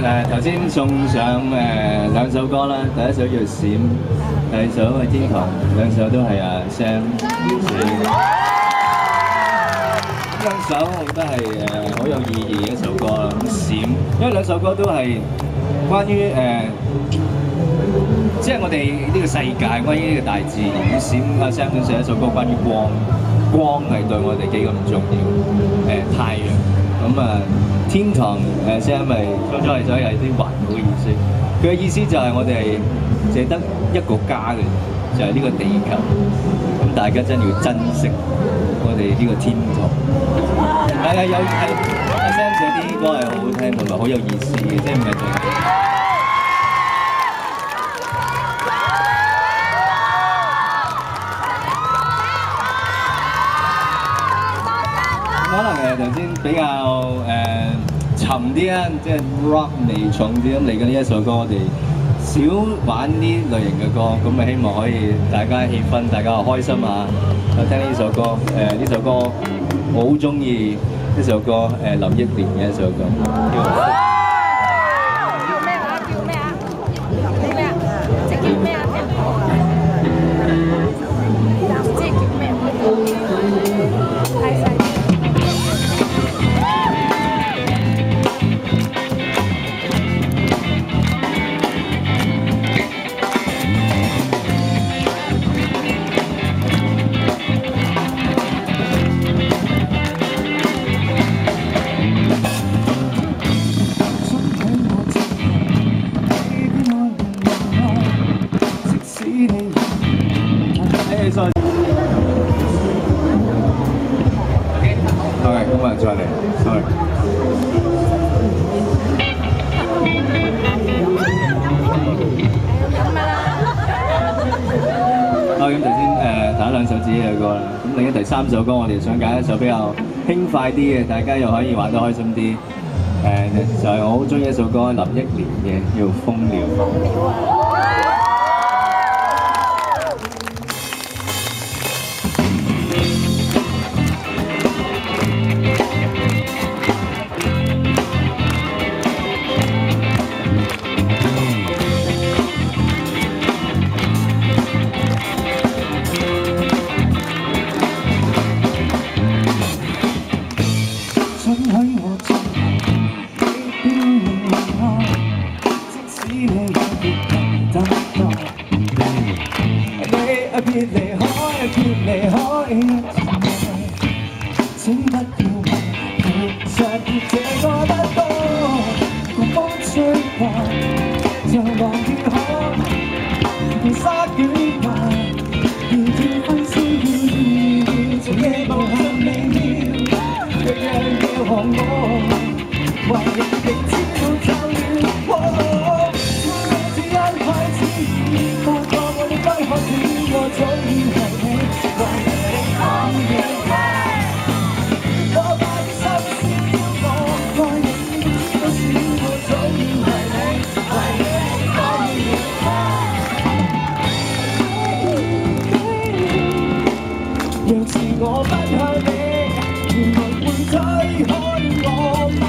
頭先送上兩首歌啦，第一首叫《閃》，第二首係《天堂》，兩首都係Sam 寫。兩首我覺得係好有意義嘅一首歌啦，《閃》，因為兩首歌都係關於即係我哋呢個世界，關於呢個大自然。閃Sam 寫一首歌關於光，光係對我哋幾咁重要。太陽天堂Sam咪初初係想有啲環保意思。佢嘅意思就係我哋淨係得一個家嘅，就係呢個地球。咁大家真係要珍惜我哋呢個天堂。Sam 寫啲歌係好好聽同埋好有意思嘅，即係唔係淨係。可能頭先比較沉啲啊，即係 rock 味重啲咁嚟緊呢一首歌，我哋少玩呢類型嘅歌，咁咪希望可以大家氣氛，大家開心下，聽呢首歌。呢首歌我好中意呢首歌，林憶蓮嘅一首歌。叫咩啊？叫咩啊？叫咩啊？即叫咩啊？唔知叫咩？太細。OK， 咁啊，再嚟 ，sorry。咁頭先打兩首自己嘅歌啦，咁另一第三首歌我哋想揀一首比較輕快啲嘅，大家又可以玩得開心啲。就係我好中意一首歌，林憶蓮嘅叫《瘋了》。別離開，請不要問，其實這個得多，狂風吹過，像浪越海，如沙捲埋，如跳分絲要從夜幕向你妙，若讓夜和我，還仍然知道就了。只因開始發覺我的不可止。我早已為你講了，我把的心事我愛你，都是我早已為你講了。若是我不向你，原來會推開我嗎？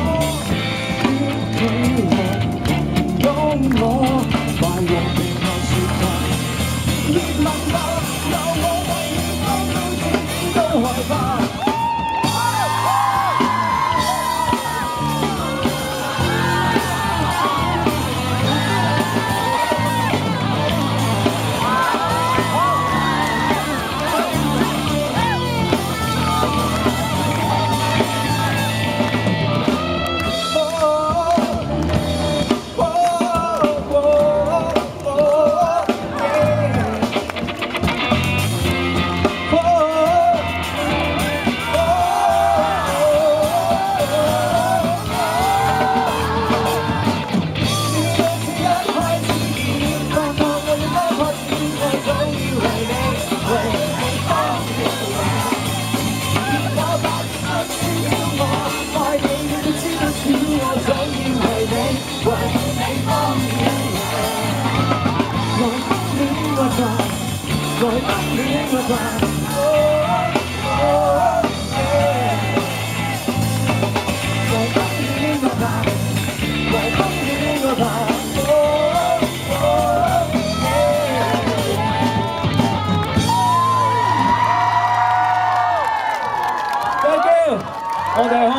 我哋係空，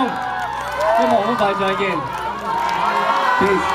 希望好快再見。Peace。